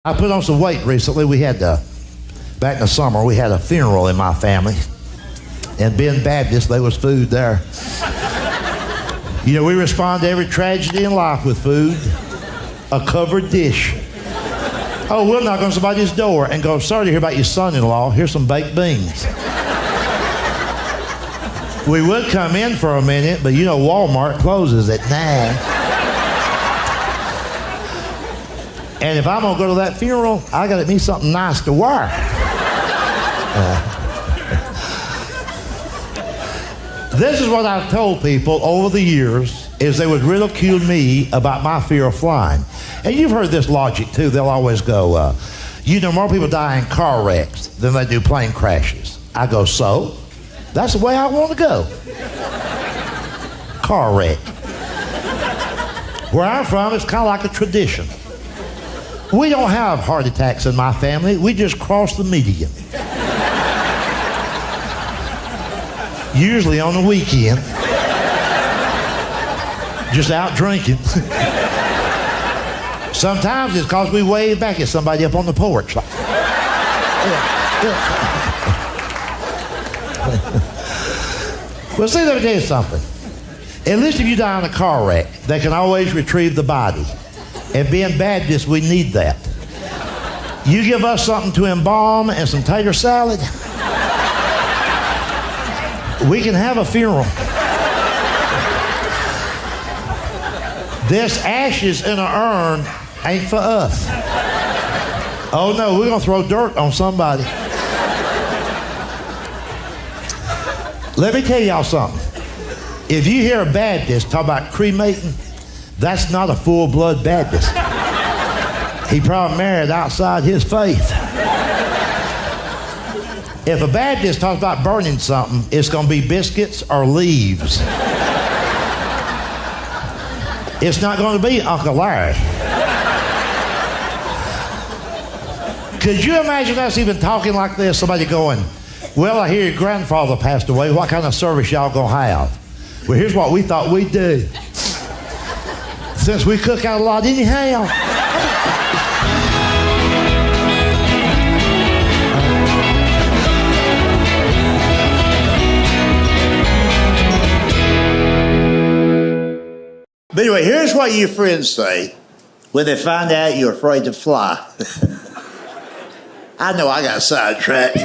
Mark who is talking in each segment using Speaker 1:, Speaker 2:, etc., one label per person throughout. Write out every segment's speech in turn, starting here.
Speaker 1: I put on some weight recently. Back in the summer, we had a funeral in my family. And being Baptist, there was food there. You know, we respond to every tragedy in life with food. A covered dish. Oh, we'll knock on somebody's door and go, sorry to hear about your son-in-law. Here's some baked beans. We would come in for a minute, but you know Walmart closes at 9. And if I'm going to go to that funeral, I got to me something nice to wear. This is what I've told people over the years, is they would ridicule me about my fear of flying. And you've heard this logic too. They'll always go, more people die in car wrecks than they do plane crashes. I go, so? That's the way I want to go. Car wreck. Where I'm from, it's kind of like a tradition. We don't have heart attacks in my family. We just cross the median. Usually on the weekend. Just out drinking. Sometimes it's because we wave back at somebody up on the porch. Like, Well, see, let me tell you something. At least if you die in a car wreck, they can always retrieve the body. And being Baptist, we need that. You give us something to embalm and some tater salad, we can have a funeral. This ashes in an urn ain't for us. Oh no, we're gonna throw dirt on somebody. Let me tell y'all something. If you hear a Baptist talk about cremating, that's not a full-blood Baptist. He probably married outside his faith. If a Baptist talks about burning something, it's going to be biscuits or leaves. It's not going to be Uncle Larry. Could you imagine us even talking like this? Somebody going, well, I hear your grandfather passed away. What kind of service y'all going to have? Well, here's what we thought we'd do. Since we cook out a lot anyhow.
Speaker 2: But anyway, here's what your friends say when they find out you're afraid to fly. I know I got sidetracked.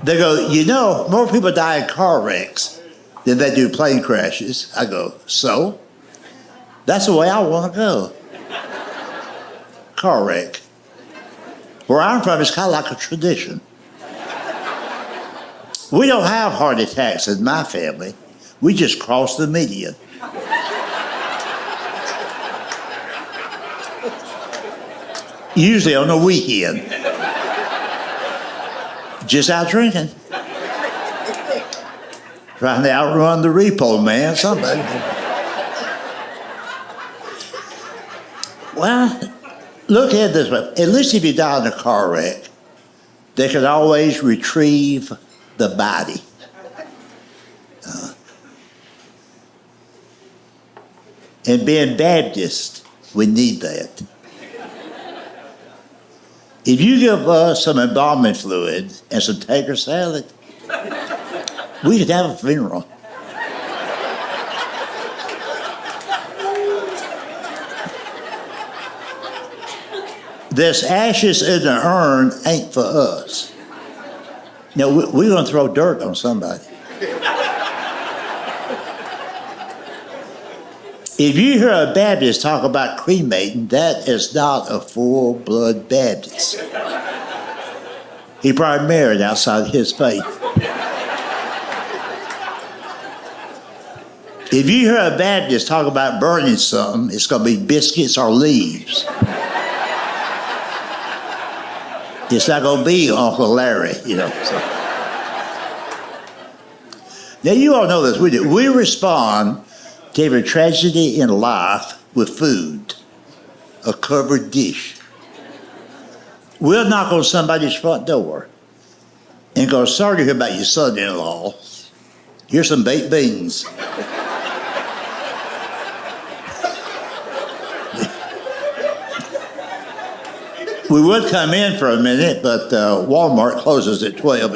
Speaker 2: They go, more people die in car wrecks than they do plane crashes. I go, so? That's the way I want to go. Car wreck. Where I'm from, it's kind of like a tradition. We don't have heart attacks in my family. We just cross the median. Usually on the weekend. Just out drinking. Trying to outrun the repo man, somebody. Well, look at it this way. At least if you die in a car wreck, they can always retrieve the body. And being Baptist, we need that. If you give us some embalming fluid and some tater salad, we could have a funeral. This ashes in the urn ain't for us. Now, we're going to throw dirt on somebody. If you hear a Baptist talk about cremating, that is not a full-blood Baptist. He probably married outside his faith. If you hear a Baptist talk about burning something, it's going to be biscuits or leaves. It's not going to be Uncle Larry, So. Now, you all know this. We do. We respond to every tragedy in life with food, a covered dish. We'll knock on somebody's front door and go, sorry to hear about your son-in-law. Here's some baked beans. We would come in for a minute, but Walmart closes at 12.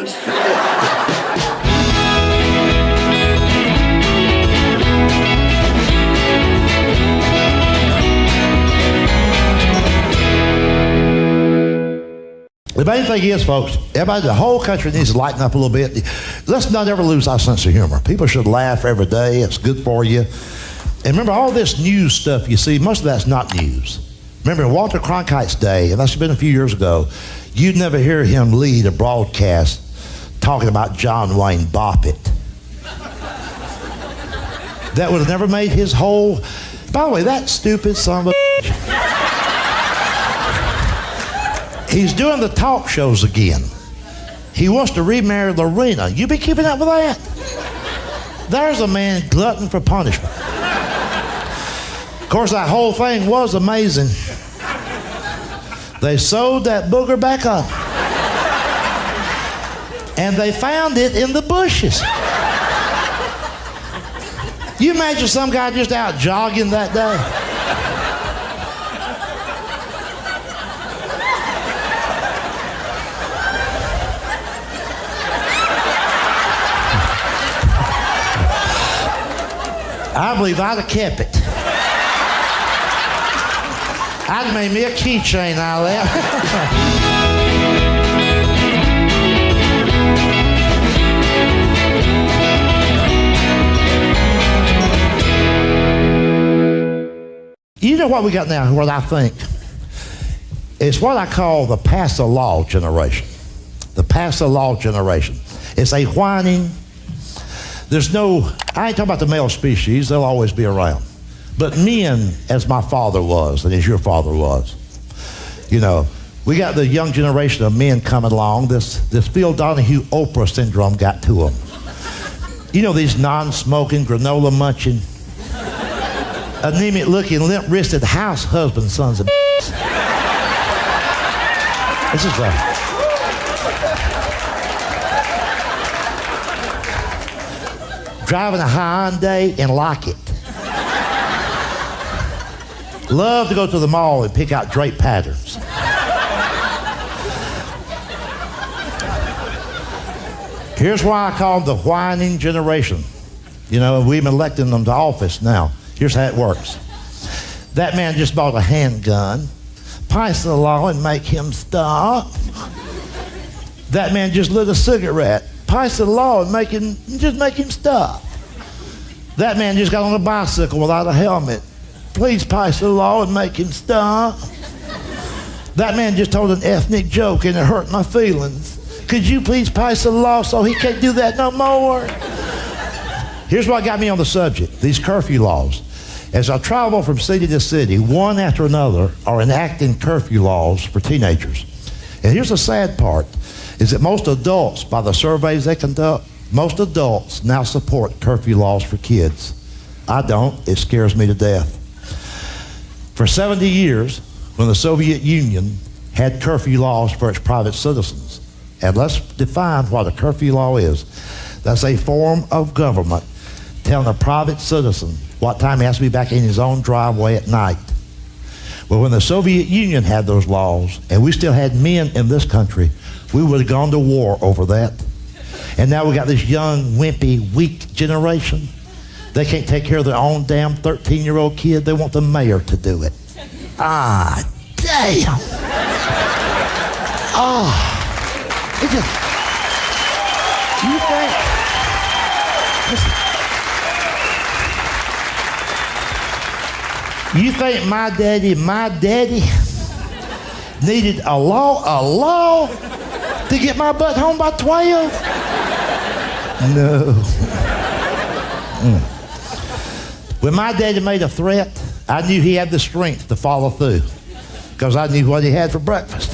Speaker 1: The main thing is, folks, everybody, the whole country needs to lighten up a little bit. Let's not ever lose our sense of humor. People should laugh every day. It's good for you. And remember, all this news stuff you see, most of that's not news. Remember, Walter Cronkite's day, and that's been a few years ago, you'd never hear him lead a broadcast talking about John Wayne Boppitt. That would have never made his whole... By the way, that stupid son of a... He's doing the talk shows again. He wants to remarry Lorena. You be keeping up with that? There's a man glutton for punishment. Of course, that whole thing was amazing. They sewed that booger back up. And they found it in the bushes. You imagine some guy just out jogging that day? I believe I'd have kept it. I'd have made me a keychain out of that. You know what we got now, what I think? It's what I call the pass the law generation. The pass the law generation. It's a whining. There's no, I ain't talking about the male species, they'll always be around. But men, as my father was, and as your father was, you know, we got the young generation of men coming along. This Phil Donahue Oprah syndrome got to them. You know, these non-smoking, granola munching, anemic looking, limp-wristed house husband sons of This is right. Driving a Hyundai and like it. Love to go to the mall and pick out drape patterns. Here's why I call them the whining generation. You know, we've been electing them to office now. Here's how it works. That man just bought a handgun. Pass the law and make him stop. That man just lit a cigarette. Pass the law and just make him stop. That man just got on a bicycle without a helmet. Please pass the law and make him stop. That man just told an ethnic joke and it hurt my feelings. Could you please pass the law so he can't do that no more? Here's what got me on the subject, these curfew laws. As I travel from city to city, one after another are enacting curfew laws for teenagers. And here's the sad part, is that most adults, by the surveys they conduct, most adults now support curfew laws for kids. I don't. It scares me to death. For 70 years, when the Soviet Union had curfew laws for its private citizens, and let's define what a curfew law is. That's a form of government telling a private citizen what time he has to be back in his own driveway at night. Well, when the Soviet Union had those laws, and we still had men in this country, we would have gone to war over that. And now we got this young, wimpy, weak generation. They can't take care of their own damn 13-year-old kid. They want the mayor to do it. Ah, damn. Oh. It just, you think, listen, you think my daddy needed a law to get my butt home by 12? No. When my daddy made a threat, I knew he had the strength to follow through because I knew what he had for breakfast.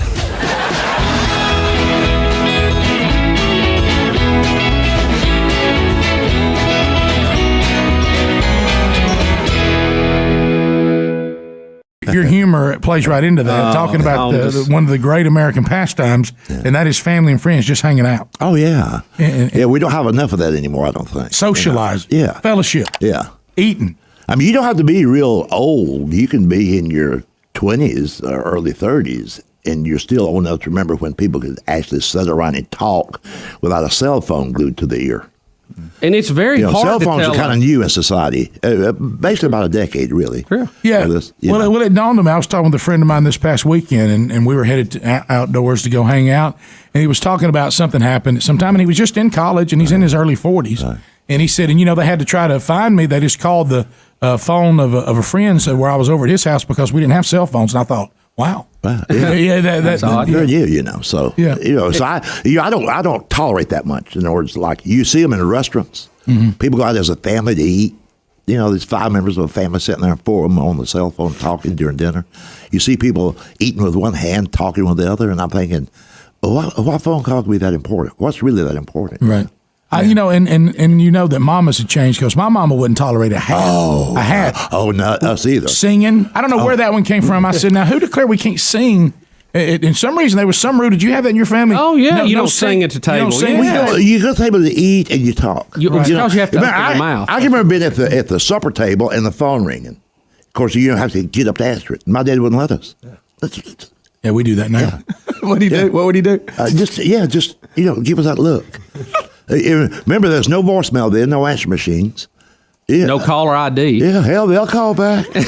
Speaker 3: Your humor plays right into that, talking about one of the great American pastimes, and that is family and friends just hanging out.
Speaker 4: Oh, yeah.
Speaker 3: And
Speaker 4: Yeah, we don't have enough of that anymore, I don't think.
Speaker 3: Socialize.
Speaker 4: Yeah.
Speaker 3: Fellowship.
Speaker 4: Yeah.
Speaker 3: Eating.
Speaker 4: I mean, you don't have to be real old. You can be in your 20s or early 30s and you're still old enough to remember when people could actually sit around and talk without a cell phone glued to the ear.
Speaker 5: And it's very hard
Speaker 4: cell
Speaker 5: to
Speaker 4: phones
Speaker 5: tell.
Speaker 4: are kind of new in society, basically about a decade, really.
Speaker 3: Yeah.
Speaker 4: Well,
Speaker 3: Well, it dawned on me. I was talking with a friend of mine this past weekend, and we were headed outdoors to go hang out. And he was talking about something happened at some time, and he was just in college, and he's in his early 40s. Right. And he said, and they had to try to find me. They just called the phone of a friend where I was over at his house because we didn't have cell phones. And I thought, wow.
Speaker 5: That's odd.
Speaker 4: So I don't tolerate that much. In other words, like you see them in restaurants. Mm-hmm. People go out as a family to eat. There's 5 members of a family sitting there, 4 of them on the cell phone talking during dinner. You see people eating with one hand, talking with the other, and I'm thinking, what phone call can be that important? What's really that important?
Speaker 3: Right. That mamas had changed because my mama wouldn't tolerate a hat.
Speaker 4: Not us either.
Speaker 3: Singing. I don't know where that one came from. I said, now who declared we can't sing? In some reason, there was some rule. Did you have that in your family?
Speaker 5: Oh, yeah. You don't sing at the table.
Speaker 3: You don't sing
Speaker 4: you go to the table to eat and you talk.
Speaker 5: Because you have to open your mouth.
Speaker 4: I can remember being at the supper table and the phone ringing. Of course, you don't have to get up to answer it. My dad wouldn't let us.
Speaker 3: Yeah, we do that now.
Speaker 4: Yeah.
Speaker 5: What do you do? What would he do?
Speaker 4: Just give us that look. Remember, there's no voicemail then, no answer machines. Yeah.
Speaker 5: No caller ID.
Speaker 4: Yeah, hell, they'll call back. And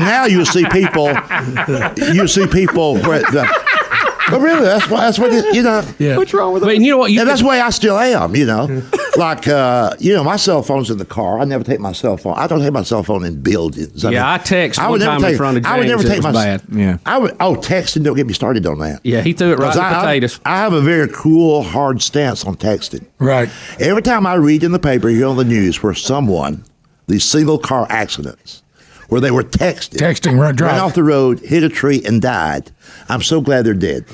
Speaker 4: now you see people where but really, that's what
Speaker 3: Yeah.
Speaker 5: What's wrong with it? You know what?
Speaker 4: That's the way I still am, Like, my cell phone's in the car. I never take my cell phone. I don't take my cell phone in buildings.
Speaker 5: I text one time in front of James.
Speaker 4: I would never take my
Speaker 5: bad. Yeah.
Speaker 4: Texting, don't get me started on that.
Speaker 5: Yeah, he threw it right in the potatoes.
Speaker 4: I have a very cool, hard stance on texting.
Speaker 3: Right.
Speaker 4: Every time I read in the paper, hear on the news where these single car accidents, where they were texting,
Speaker 3: right,
Speaker 4: ran off the road, hit a tree, and died. I'm so glad they're dead.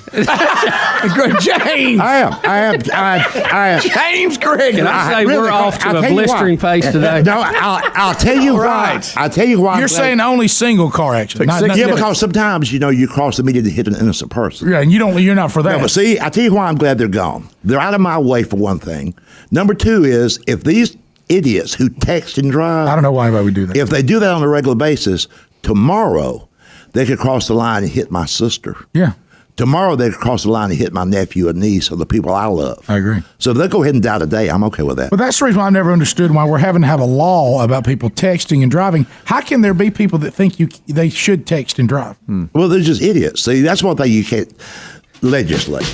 Speaker 3: James!
Speaker 4: I am.
Speaker 3: James Gregory!
Speaker 5: Can I say we're off to a blistering pace today?
Speaker 4: No, I'll tell you why. I'll tell you why.
Speaker 3: You're saying only single car accidents.
Speaker 4: Because sometimes, you cross the median to hit an innocent person.
Speaker 3: Yeah, and you're not for that.
Speaker 4: No, but see, I'll tell you why I'm glad they're gone. They're out of my way, for one thing. Number 2 is, if these idiots who text and drive,
Speaker 3: I don't know why we do that.
Speaker 4: If they do that on a regular basis, tomorrow they could cross the line and hit my sister.
Speaker 3: Yeah.
Speaker 4: Tomorrow they could cross the line and hit my nephew and niece or the people I love.
Speaker 3: I agree.
Speaker 4: So if they go ahead and die today, I'm okay with that.
Speaker 3: But that's the reason why I've never understood why we're having to have a law about people texting and driving. How can there be people that think they should text and drive?
Speaker 4: Well, they're just idiots. See, that's one thing you can't legislate.